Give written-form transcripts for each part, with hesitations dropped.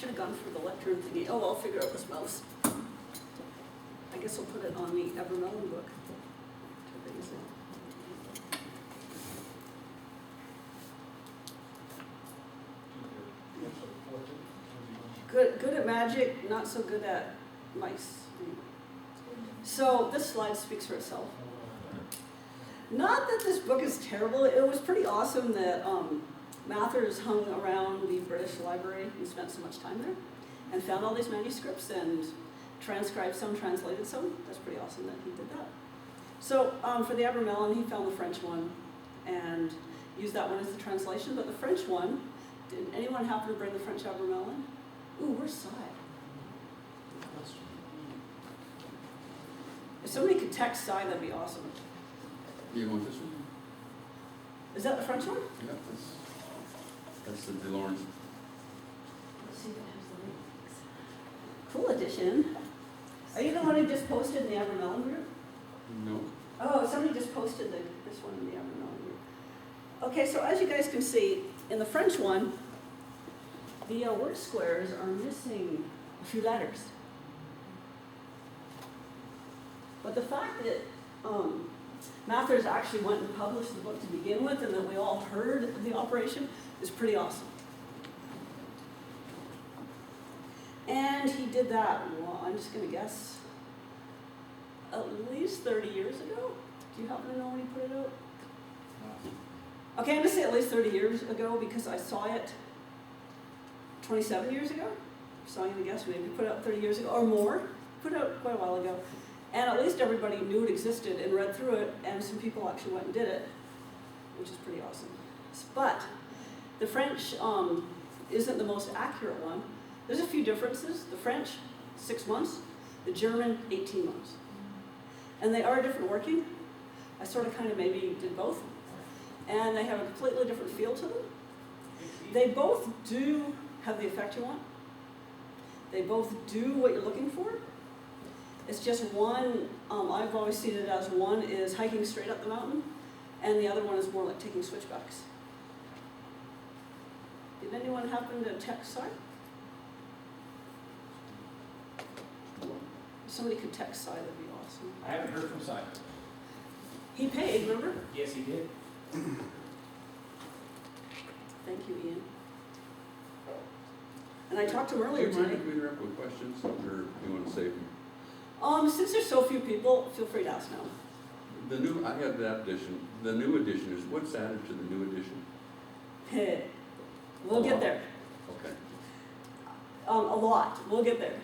should have gone for the lectern thingy. Oh, I'll figure out this mouse. I guess I'll put it on the Abramelin book. Good at magic, not so good at mice. So this slide speaks for itself. Not that this book is terrible. It was pretty awesome that Mathers hung around the British Library and spent so much time there and found all these manuscripts and transcribed some, translated some. That's pretty awesome that he did that. So for the Abramelin, he found the French one and used that one as the translation. But the French one, did anyone happen to bring the French Abramelin? Ooh, where's Cy? If somebody could text Cy, that'd be awesome. You want this one? Is that the French one? Yeah, that's the DeLawrence. Let's see if it has the links. Cool edition. Are you the one who just posted in the Abramelin group? No. Oh, somebody just posted this one in the Abramelin group. Okay, so as you guys can see, in the French one, the word squares are missing a few letters. But the fact that Mathers actually went and published the book to begin with and that we all heard of the operation is pretty awesome. And he did that, well, I'm just going to guess, at least 30 years ago. Do you happen to know when he put it out? Okay, I'm going to say at least 30 years ago because I saw it 27 years ago. So I'm going to guess maybe put it out 30 years ago or more. Put it out quite a while ago. And at least everybody knew it existed and read through it, and some people actually went and did it, which is pretty awesome. But the French isn't the most accurate one. There's a few differences. The French, 6 months. The German, 18 months. And they are different working. I sort of kind of maybe did both. And they have a completely different feel to them. They both do have the effect you want. They both do what you're looking for. It's just one, I've always seen it as one is hiking straight up the mountain, and the other one is more like taking switchbacks. Did anyone happen to text Cy? If somebody could text Cy, that'd be awesome. I haven't heard from Cy. He paid, remember? Yes, he did. Thank you, Ian. And I talked to him earlier Do you mind today. if we interrupt with questions, or do you want to save them? Since there's so few people, feel free to ask now. I have that edition. The new edition is, what's added to the new edition? We'll get there. Okay. A lot. We'll get there.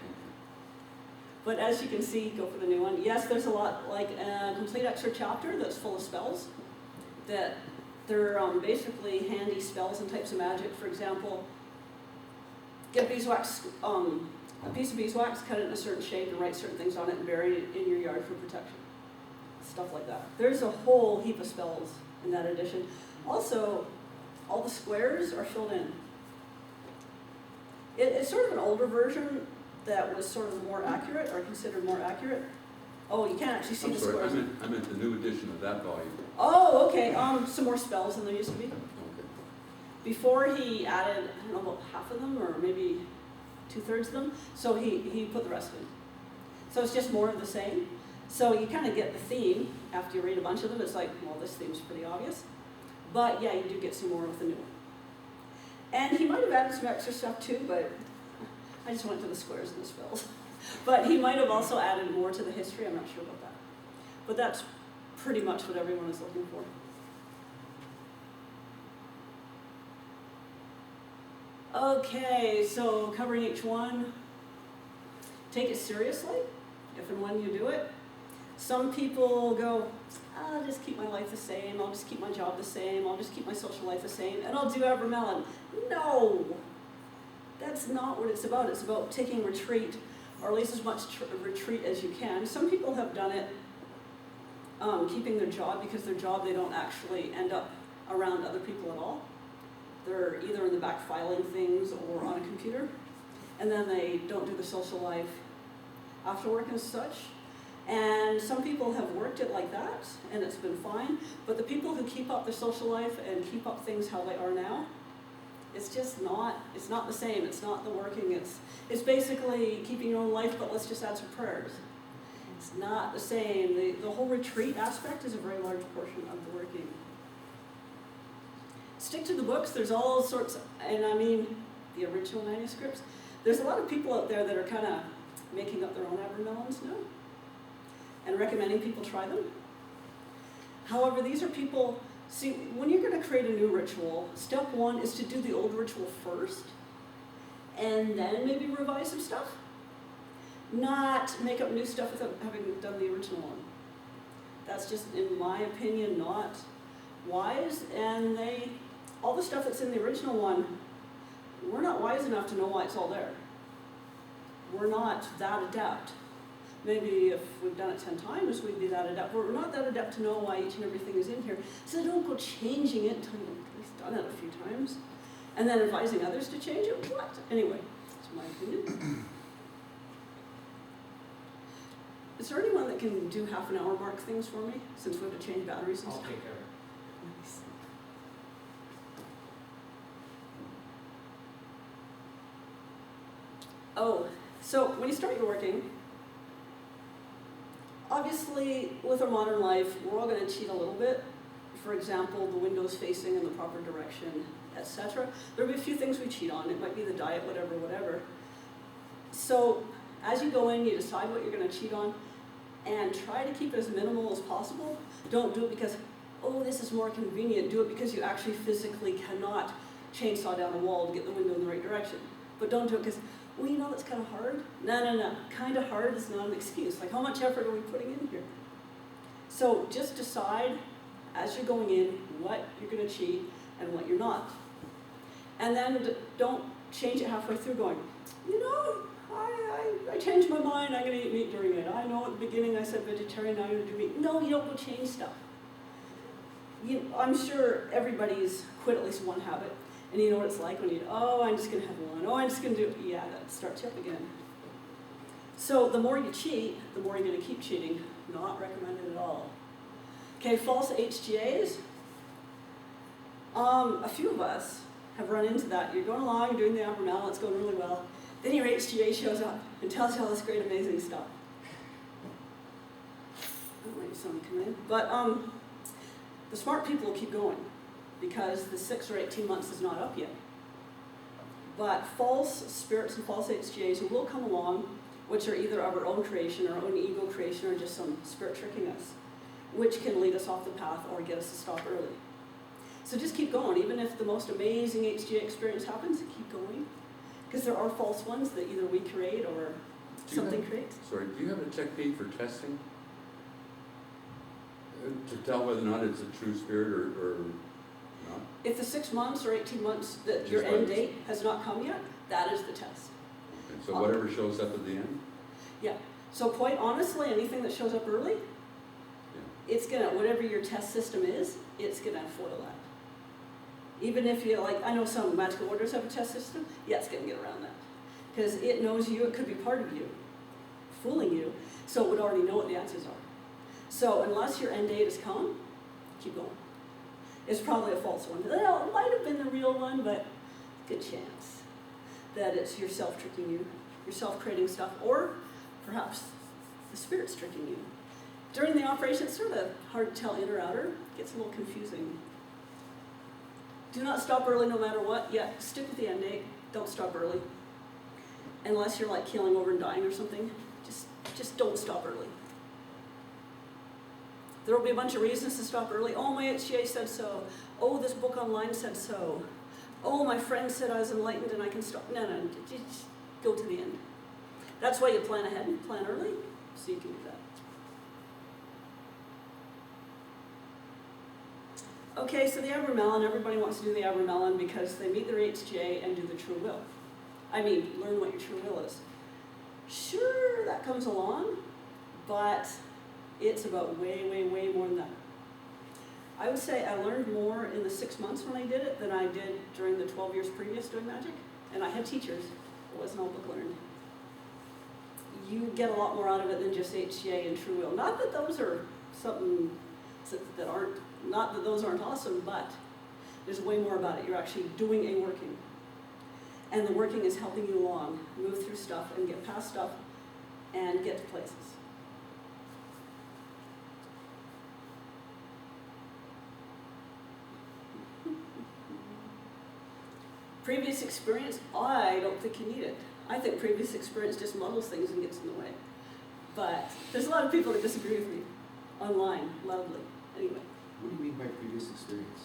But as you can see, go for the new one. Yes, there's a lot, like a complete extra chapter that's full of spells. That they're basically handy spells and types of magic. For example, get beeswax, a piece of beeswax, cut it in a certain shape and write certain things on it and bury it in your yard for protection. Stuff like that. There's a whole heap of spells in that edition. Also, all the squares are filled in. It's sort of an older version that was sort of more accurate, or considered more accurate. Oh, you can't actually see I'm the sorry, squares. I meant the new edition of that volume. Oh, okay. Some more spells than there used to be. Okay. Before he added, I don't know, about half of them, or maybe 2/3 of them, so he put the rest in. So it's just more of the same. So you kind of get the theme after you read a bunch of them. It's like, well, this theme's pretty obvious. But yeah, you do get some more with the new one. And he might have added some extra stuff too, but I just went to the squares and the spells. But he might have also added more to the history. I'm not sure about that. But that's pretty much what everyone is looking for. Okay, so covering each one. Take it seriously, if and when you do it. Some people go, I'll just keep my life the same, I'll just keep my job the same, I'll just keep my social life the same, and I'll do Abramelin. No! That's not what it's about. It's about taking retreat, or at least as much retreat as you can. Some people have done it keeping their job, because their job they don't actually end up around other people at all. They're either in the back filing things or on a computer, and then they don't do the social life after work and such. And some people have worked it like that, and it's been fine. But the people who keep up their social life and keep up things how they are now, It's just not, it's not the same, it's not the working, it's basically keeping your own life, but let's just add some prayers. It's not the same. The whole retreat aspect is a very large portion of the working. Stick to the books, there's all sorts, and I mean, the original manuscripts. There's a lot of people out there that are kind of making up their own Abramelins now, and recommending people try them. However, these are people, see, when you're going to create a new ritual, step one is to do the old ritual first, and then maybe revise some stuff. Not make up new stuff without having done the original one. That's just, in my opinion, not wise, and all the stuff that's in the original one, we're not wise enough to know why it's all there. We're not that adept. Maybe if we've done it 10 times, we'd be that adept, but we're not that adept to know why each and everything is in here. So don't go changing it until you've at least done it a few times, and then advising others to change it. What? Anyway, that's my opinion. Is there anyone that can do half an hour mark things for me, since we have to change batteries and I'll stuff? take care of it. Nice. Oh, so when you start your working, obviously with our modern life, we're all going to cheat a little bit. For example, the windows facing in the proper direction, etc. There'll be a few things we cheat on. It might be the diet, whatever. So as you go in, you decide what you're going to cheat on, and try to keep it as minimal as possible. Don't do it because, oh, this is more convenient. Do it because you actually physically cannot chainsaw down a wall to get the window in the right direction. But don't do it because, well, you know that's kind of hard. No. Kind of hard is not an excuse. Like, how much effort are we putting in here? So just decide as you're going in what you're going to cheat and what you're not. And then don't change it halfway through going, you know, I changed my mind, I'm going to eat meat during it. I know at the beginning I said vegetarian, now I'm going to do meat. No, you don't go change stuff. I'm sure everybody's quit at least one habit. And you know what it's like when I'm just going to have one. Oh, I'm just going to do, yeah, that starts you up again. So the more you cheat, the more you're going to keep cheating. Not recommended at all. Okay, false HGAs. A few of us have run into that. You're going along, you're doing the Abramelin, it's going really well. Then your HGA shows up and tells you all this great, amazing stuff. I'll wait for someone to come in. But the smart people will keep going because the 6 or 18 months is not up yet. But false spirits and false HGAs will come along, which are either of our own creation, our own ego creation, or just some spirit tricking us, which can lead us off the path or get us to stop early. So just keep going. Even if the most amazing HGA experience happens, keep going. Because there are false ones that either we create or something creates. Sorry, do you have a technique for testing? To tell whether or not it's a true spirit or not? If the 6 months or 18 months that Just your like end this. date has not come yet, that is the test. Okay, so whatever shows up at the end? Yeah. So quite honestly, anything that shows up early, Yeah. it's gonna, whatever your test system is, it's gonna foil that. Even if you, like, I know some magical orders have a test system, yeah, it's gonna get around that. Because it knows you, it could be part of you, fooling you, so it would already know what the answers are. So unless your end date is come, keep going. It's probably a false one. Well, it might have been the real one, but good chance that it's yourself tricking you, yourself creating stuff, or perhaps the spirit's tricking you. During the operation, it's sort of hard to tell in or outer. It gets a little confusing. Do not stop early no matter what. Yeah, stick with the end date. Don't stop early. Unless you're like keeling over and dying or something. Just don't stop early. There will be a bunch of reasons to stop early. Oh, my HGA said so. Oh, this book online said so. Oh, my friend said I was enlightened and I can stop. No, just go to the end. That's why you plan ahead and plan early, so you can do that. Okay, so the Abramelin, everybody wants to do the Abramelin because they meet their HGA and do the true will. I mean, learn what your true will is. Sure, that comes along, but it's about way more than that. I would say I learned more in the 6 months when I did it than I did during the 12 years previous doing magic. And I had teachers. It wasn't all book learned. You get a lot more out of it than just HGA and true will. Not that those are something that aren't, not that those aren't awesome, but There's way more about it. You're actually doing a working. And the working is helping you along, move through stuff and get past stuff and get to places. Previous experience, I don't think you need it. I think previous experience just muddles things and gets in the way. But there's a lot of people that disagree with me online, loudly. Anyway. What do you mean by previous experience?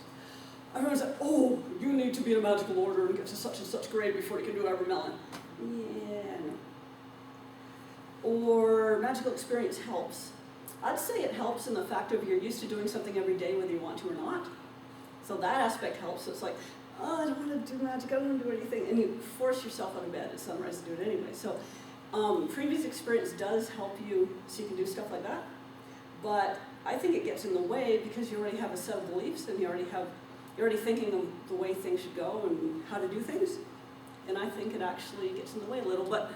Everyone's like, oh, you need to be in a magical order and get to such and such grade before you can do Abramelin. Yeah, no. Or magical experience helps. I'd say it helps in the fact of you're used to doing something every day whether you want to or not. So that aspect helps. It's like, oh, I don't want to do magic, I don't want to do anything. And you force yourself out of bed at sunrise to do it anyway. So previous experience does help you so you can do stuff like that. But I think it gets in the way because you already have a set of beliefs and you're already thinking of the way things should go and how to do things. And I think it actually gets in the way a little. But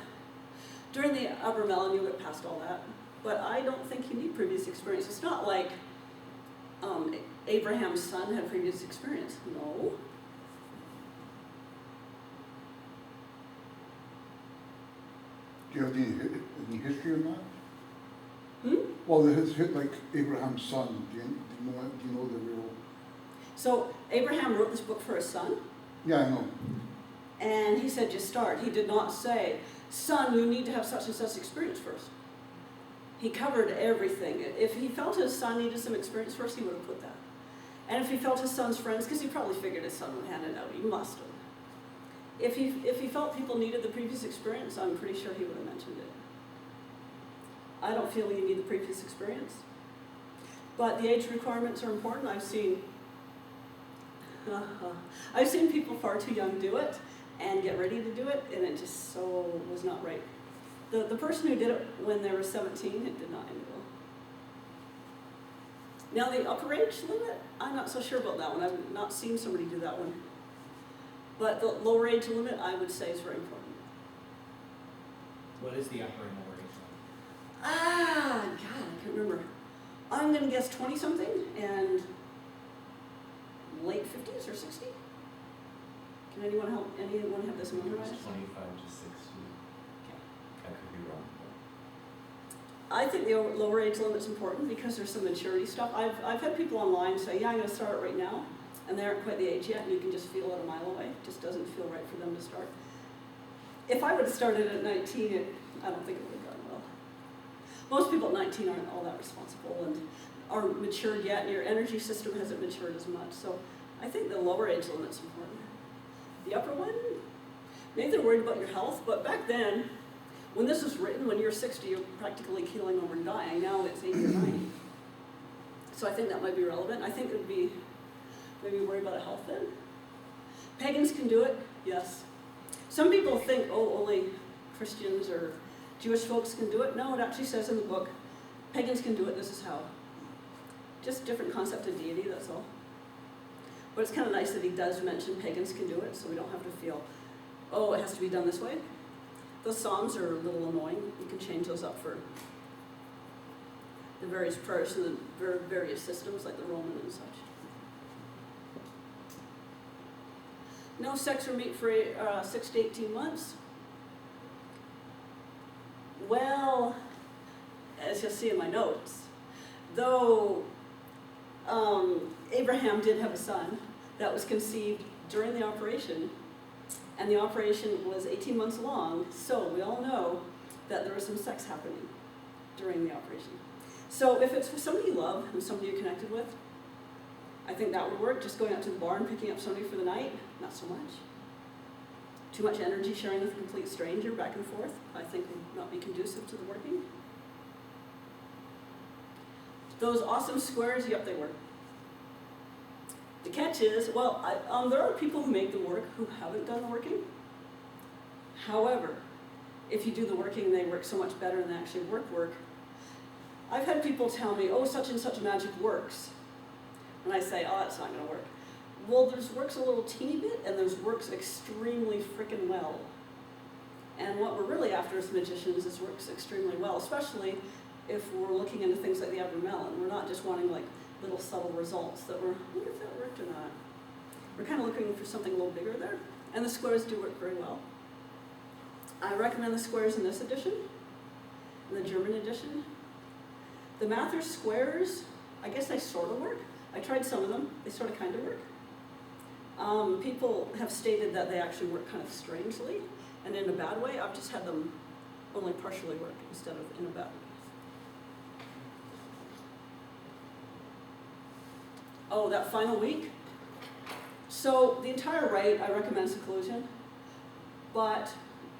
during the Abramelin, you'll get past all that. But I don't think you need previous experience. It's not like Abraham's son had previous experience. No. Do you have any history on that? Hmm? Well, like Abraham's son, do you know the real? So Abraham wrote this book for his son. Yeah, I know. And he said, just start. He did not say, son, you need to have such and such experience first. He covered everything. If he felt his son needed some experience first, he would have put that. And if he felt his son's friends, because he probably figured his son would hand it out, he must have. If he felt people needed the previous experience, I'm pretty sure he would have mentioned it. I don't feel you need the previous experience. But the age requirements are important. I've seen people far too young do it and get ready to do it, and it just so was not right. The person who did it when they were 17, it did not end well. Now the upper age limit, I'm not so sure about that one. I've not seen somebody do that one. But the lower age limit, I would say, is very important. What is the upper and lower age limit? God, I can't remember. I'm going to guess 20-something and late 50s or 60? Can anyone have this memorized? 25 to 60. Okay. I could be wrong. I think the lower age limit's important because there's some maturity stuff. I've had people online say, yeah, I'm going to start right now, and they aren't quite the age yet, and you can just feel it a mile away. It just doesn't feel right for them to start. If I would have started at 19, I don't think it would have gone well. Most people at 19 aren't all that responsible and aren't matured yet, and your energy system hasn't matured as much. So I think the lower age limit's important. The upper one, maybe they're worried about your health, but back then, when this was written, when you're 60, you're practically keeling over and dying. Now it's 80 or 90. So I think that might be relevant. I think it would be maybe worry about health then. Pagans can do it, yes. Some people think, oh, only Christians or Jewish folks can do it. No, it actually says in the book, pagans can do it, this is how. Just different concept of deity, that's all. But it's kind of nice that he does mention pagans can do it, so we don't have to feel, oh, it has to be done this way. Those Psalms are a little annoying. You can change those up for the various prayers and the various systems, like the Roman and such. No sex or meat for 6 to 18 months. Well, as you'll see in my notes, though Abraham did have a son that was conceived during the operation, and the operation was 18 months long, so we all know that there was some sex happening during the operation. So if it's with somebody you love and somebody you're connected with, I think that would work. Just going out to the bar and picking up somebody for the night, not so much. Too much energy sharing with a complete stranger back and forth, I think would not be conducive to the working. Those awesome squares, yep, they work. The catch is, well, there are people who make the work who haven't done the working. However, if you do the working and they work so much better and they actually work, I've had people tell me, oh, such and such magic works. And I say, oh, that's not going to work. Well, there's works a little teeny bit, and there's works extremely freaking well. And what we're really after as magicians is works extremely well, especially if we're looking into things like the Abramelin. We're not just wanting like little subtle results that we're, I wonder if that worked or not. We're kind of looking for something a little bigger there, and the squares do work very well. I recommend the squares in this edition, in the German edition. The Mathers squares, I guess they sort of work. I tried some of them, they sort of kind of work. People have stated that they actually work kind of strangely, and in a bad way. I've just had them only partially work instead of in a bad way. Oh, that final week? So the entire right, I recommend seclusion, but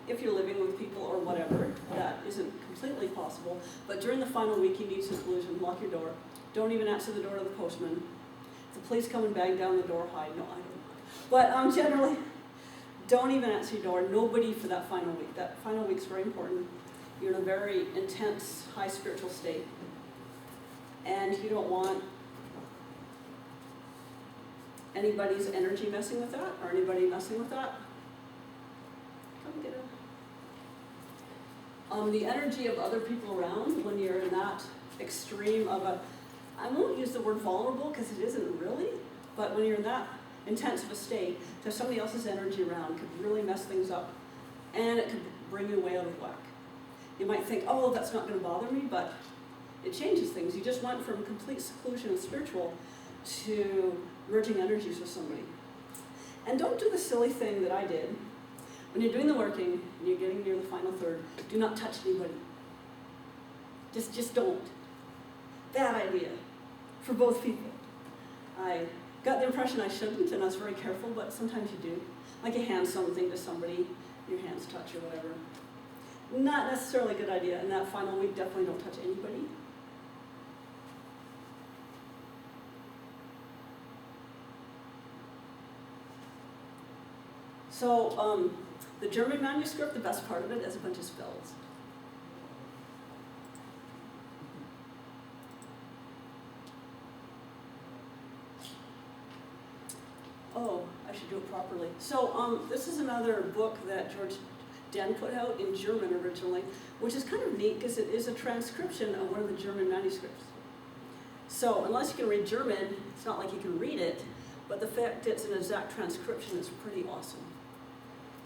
if you're living with people or whatever, that isn't completely possible. But during the final week, you need seclusion. Lock your door. Don't even answer the door to the postman. If the police come and bang down the door, hide. No, I don't. But generally, don't even answer your door. Nobody for that final week. That final week's very important. You're in a very intense, high spiritual state. And you don't want anybody's energy messing with that, or anybody messing with that. Come get it. The energy of other people around when you're in that extreme of a, I won't use the word vulnerable because it isn't really, but when you're in that intense of a state, to have somebody else's energy around could really mess things up, and it could bring you way out of whack. You might think, oh, that's not going to bother me, but it changes things. You just went from complete seclusion and spiritual to merging energies with somebody. And don't do the silly thing that I did. When you're doing the working and you're getting near the final third, do not touch anybody. Just don't. Bad idea for both people. I got the impression I shouldn't, and I was very careful, but sometimes you do. Like you hand something to somebody, your hands touch or whatever. Not necessarily a good idea. In that final week, definitely don't touch anybody. So, the German manuscript, the best part of it is a bunch of spells. Oh, I should do it properly. So, this is another book that George Den put out in German originally, which is kind of neat because it is a transcription of one of the German manuscripts. So, unless you can read German, it's not like you can read it, but the fact it's an exact transcription is pretty awesome.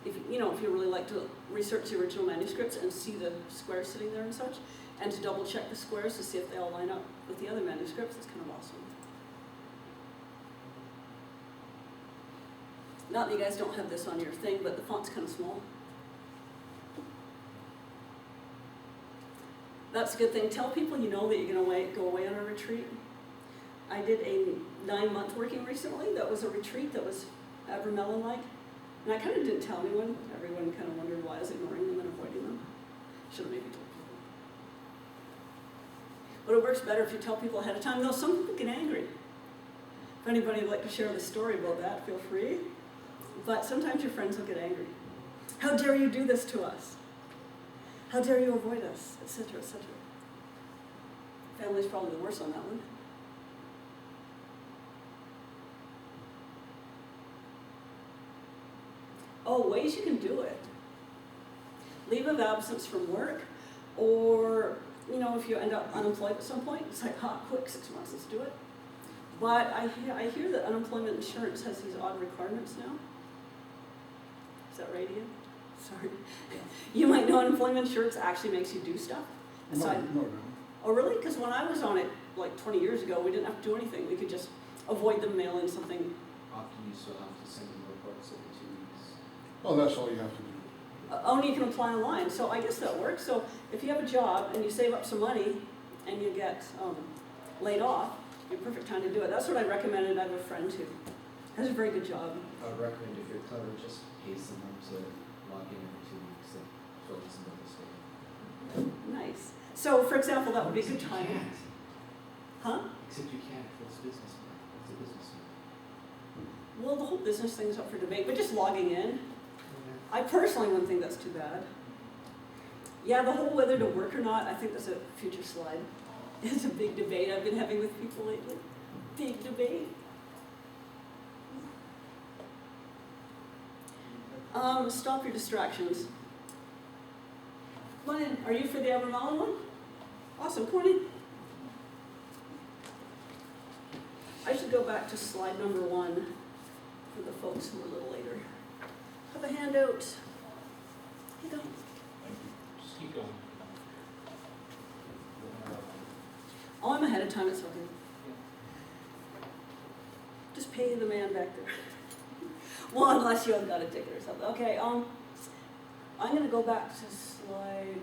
If you really like to research the original manuscripts and see the squares sitting there and such, and to double check the squares to see if they all line up with the other manuscripts, it's kind of awesome. Not that you guys don't have this on your thing, but the font's kind of small. That's a good thing. Tell people you know that you're going to go away on a retreat. I did a 9-month working recently that was a retreat that was Abramelin-like. And I kind of didn't tell anyone. Everyone kind of wondered why I was ignoring them and avoiding them. Should have maybe told people. But it works better if you tell people ahead of time. Though some people get angry. If anybody would like to share the story about that, feel free. But sometimes your friends will get angry. How dare you do this to us? How dare you avoid us? Etc., etc. Family's probably the worst on that one. Oh, ways you can do it. Leave of absence from work, or, if you end up unemployed at some point, it's like, quick, 6 months, let's do it. But I hear that unemployment insurance has these odd requirements now. Is that right, Ian? Sorry. You might know unemployment insurance actually makes you do stuff. No, no. Oh, really? Because when I was on it, like 20 years ago, we didn't have to do anything. We could just avoid them mailing something. Often you still have to send in reports every 2 weeks. Oh, that's all you have to do. Only you can apply online, so I guess that works. So if you have a job and you save up some money and you get laid off, a perfect time to do it. That's what I recommended. I have a friend who has a very good job. I would recommend, if you're clever, just pay someone to log in every 2 weeks and fill in some of the stuff. Nice. So, for example, that would be a good Except time. you can't. Huh? Except you can't for this business. It's a business. Well, the whole business thing is up for debate, but just logging in, I personally wouldn't think that's too bad. Yeah, the whole whether to work or not, I think that's a future slide. It's a big debate I've been having with people lately. Big debate. Stop your distractions. Come on in. Are you for the Abramelin one? Awesome, come on in. I should go back to slide number 1. for the folks who are a little later. Have a handout. Here you go. Just keep going. Oh, I'm ahead of time, it's okay. Just pay the man back there. Well, unless you have got a ticket or something. Okay, I'm gonna go back to slide.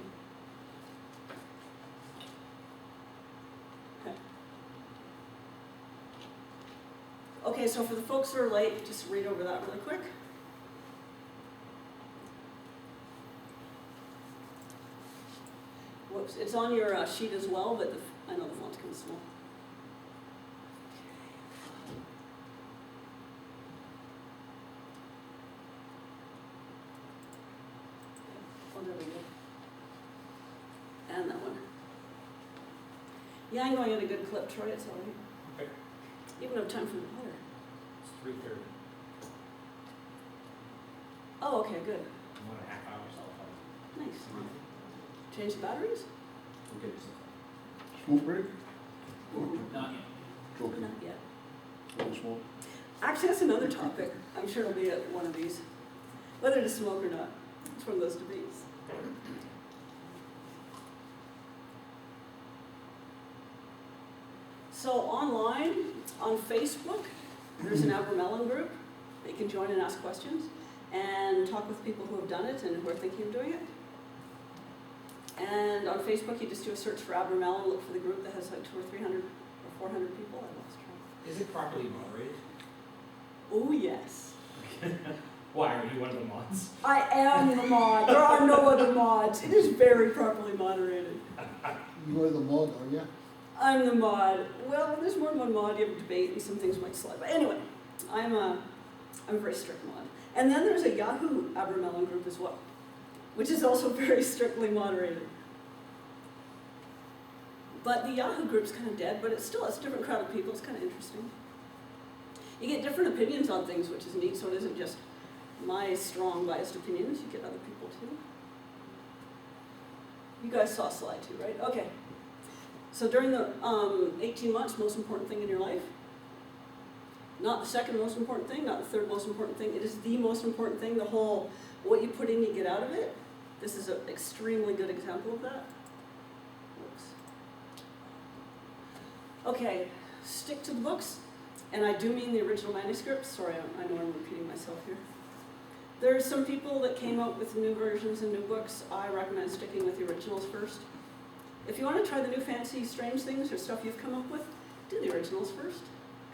Okay, so for the folks who are late, just read over that really quick. Whoops, it's on your sheet as well, but I know the font's kind of small. Oh, there we go. And that one. Yeah, I'm going at a good clip, Troy, it's all right. Okay. Even have time for the water. It's 3:30. Oh, okay, good. 1.5 hours, I'll Nice. Change the batteries? Okay, Smoke break? Not yet. Joking. Not yet. No smoke. Actually, that's another topic. I'm sure it'll be at one of these. Whether to smoke or not. It's one of those debates. So online, on Facebook, there's an Abramelin group. You can join and ask questions and talk with people who have done it and who are thinking of doing it. And on Facebook, you just do a search for Abramelin, look for the group that has like 200 or 300 or 400 people. I lost track. Is it properly moderated? Oh, yes. Why, are you one of the mods? I am the mod. There are no other mods. It is very properly moderated. You are the mod, are you? I'm the mod. Well, when there's more than one mod, you have a debate and some things might slide. But anyway, I'm a very strict mod. And then there's a Yahoo Abramelin group as well, which is also very strictly moderated. But the Yahoo group's kind of dead, but it's a different crowd of people. It's kind of interesting. You get different opinions on things, which is neat, so it isn't just my strong biased opinions. You get other people too. You guys saw slide 2, right? Okay. So during the 18 months, most important thing in your life, not the second most important thing, not the third most important thing, it is the most important thing, the whole, what you put in, you get out of it. This is an extremely good example of that. Whoops. Okay, stick to the books, and I do mean the original manuscripts. Sorry, I know I'm repeating myself here. There's some people that came up with new versions and new books. I recommend sticking with the originals first. If you want to try the new fancy, strange things or stuff you've come up with, do the originals first.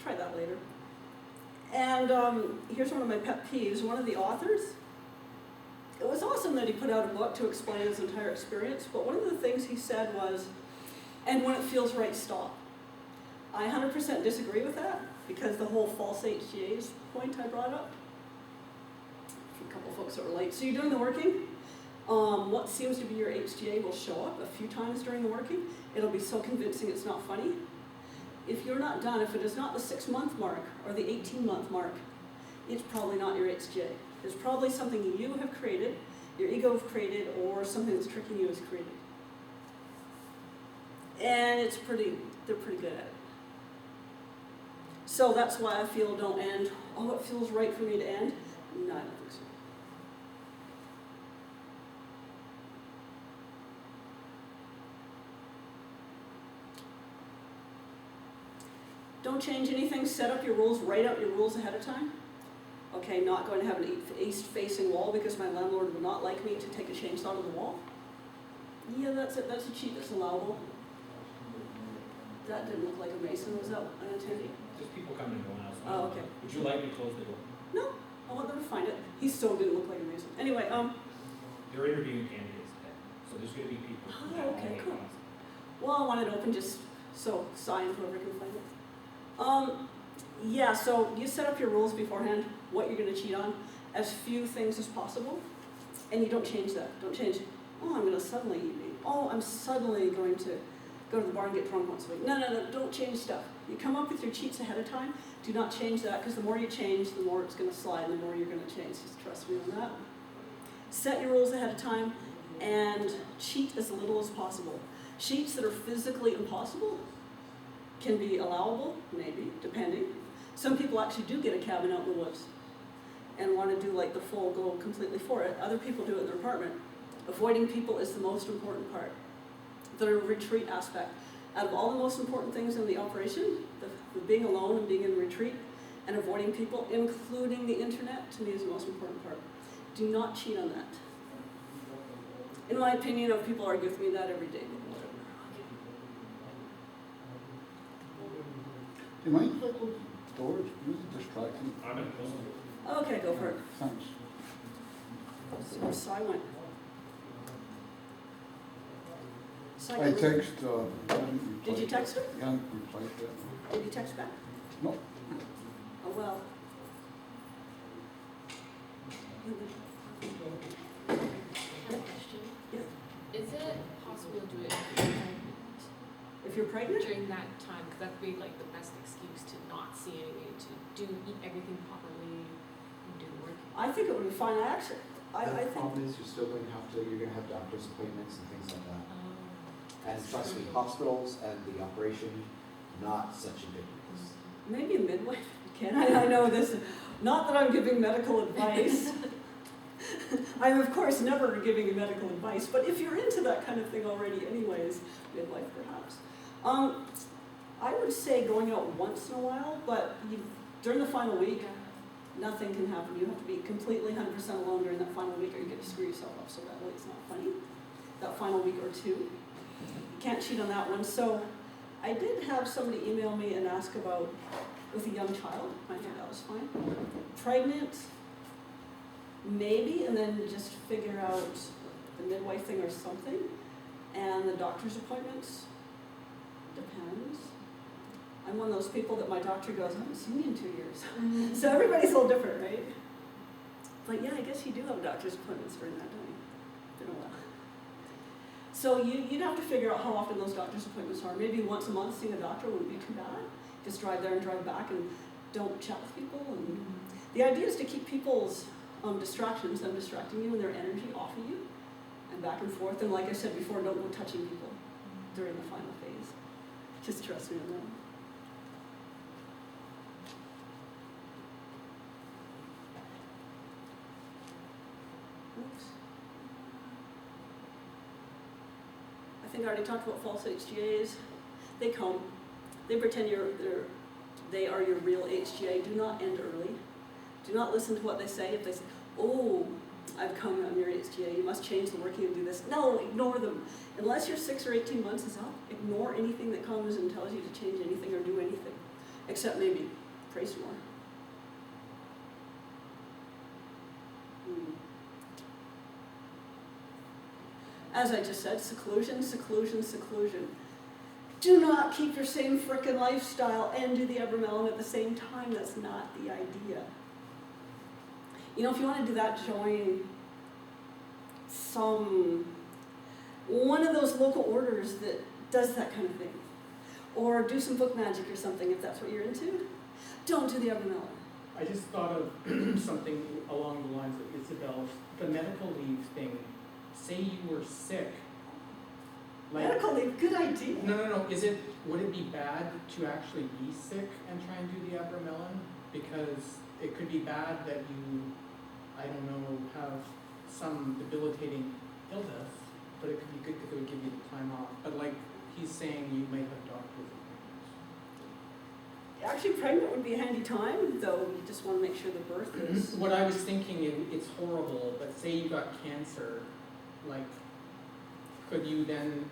Try that later. And here's one of my pet peeves. One of the authors, it was awesome that he put out a book to explain his entire experience, but one of the things he said was, and when it feels right, stop. I 100% disagree with that, because the whole false HGAs point I brought up. A couple folks that were late. So you're doing the working. What seems to be your HGA will show up a few times during the working. It'll be so convincing it's not funny. If you're not done, if it is not the 6-month mark or the 18-month mark, it's probably not your HGA. There's probably something you have created, your ego have created, or something that's tricking you has created. And they're pretty good at it. So that's why I feel don't end. Oh, it feels right for me to end. No, I don't think so. Don't change anything, set up your rules, write out your rules ahead of time. Okay, not going to have an east-facing wall because my landlord would not like me to take a chainsaw to the wall. Yeah, that's it. That's a cheat that's allowable. That didn't look like a mason. Was that unintended? Just people coming and going outside. Oh, okay. Would you like me to close the door? No, I want them to find it. He still didn't look like a mason. Anyway, They're interviewing candidates today, so there's going to be people. from Oh, that okay, all cool. across. well, I want it open just so Cy and whoever can find it. Yeah, so you set up your rules beforehand, what you're going to cheat on, as few things as possible, and you don't change that. Don't change, oh, I'm going to suddenly eat meat. Oh, I'm suddenly going to go to the bar and get drunk once a week. No, don't change stuff. You come up with your cheats ahead of time. Do not change that, because the more you change, the more it's going to slide, and the more you're going to change. Just trust me on that. Set your rules ahead of time, and cheat as little as possible. Cheats that are physically impossible can be allowable, maybe, depending. Some people actually do get a cabin out in the woods and want to do like the full, go completely for it. Other people do it in their apartment. Avoiding people is the most important part. The retreat aspect. Out of all the most important things in the operation, the being alone and being in retreat and avoiding people, including the internet, to me is the most important part. Do not cheat on that. In my opinion, people argue with me that every day, but whatever. Do you mind if I close the door? It's really distracting. I'm in close. Okay, go for it. Thanks. So silent. I Silent. text, he hasn't replied Did you text her? yet. He hasn't replied yet. Did you text back? No. Oh, well. I have a question. Yeah. Is it possible to do it if you're pregnant If you're pregnant? during that time? Because that would be like the best excuse to not see anybody, to eat everything properly and do the work. I think it would be fine. I The think, problem is you're still going to have to, you're going to have doctor's appointments and things like that. And That's trust me, true. hospitals and the operation, not such a big deal. maybe a midwife can. I know this, not that I'm giving medical advice. I'm of course never giving you medical advice, but if you're into that kind of thing already anyways, midwife perhaps. I would say going out once in a while, but during the final week, nothing can happen. You have to be completely 100% alone during that final week or you get to screw yourself up so badly it's not funny. That final week or two. You can't cheat on that one. So I did have somebody email me and ask about with a young child. I think that was fine. Pregnant, maybe, and then just figure out the midwife thing or something. And the doctor's appointments, depends. I'm one of those people that my doctor goes, I haven't seen you in 2 years. So everybody's a little different, right? But yeah, I guess you do have doctor's appointments during that time. Been a while. So you'd have to figure out how often those doctor's appointments are. Maybe once a month seeing a doctor wouldn't be too bad. Just drive there and drive back and don't chat with people. And the idea is to keep people's distractions, them distracting you and their energy off of you and back and forth. And like I said before, don't go touching people during the final phase. Just trust me on that. Oops. I think I already talked about false HGAs. They come. They pretend they are your real HGA. Do not end early. Do not listen to what they say. If they say, oh, I've come on your HGA, you must change the working and do this. No, ignore them. Unless your 6 or 18 months is up, ignore anything that comes and tells you to change anything or do anything. Except maybe pray some more. As I just said, seclusion, seclusion, seclusion. Do not keep your same frickin' lifestyle and do the Abramelin at the same time. That's not the idea. You know, if you want to do that, join one of those local orders that does that kind of thing. Or do some book magic or something if that's what you're into. Don't do the Abramelin. I just thought of something along the lines of Isabel's, the medical leave thing. Say you were sick. Medical leave, good idea. No. Would it be bad to actually be sick and try and do the Abramelin? Because it could be bad that you, I don't know, have some debilitating illness, but it could be good because it would give you the time off. But like he's saying, you might have doctor's appointments. Actually, pregnant would be a handy time, though you just want to make sure the birth is. What I was thinking, it's horrible, but say you got cancer, like, could you then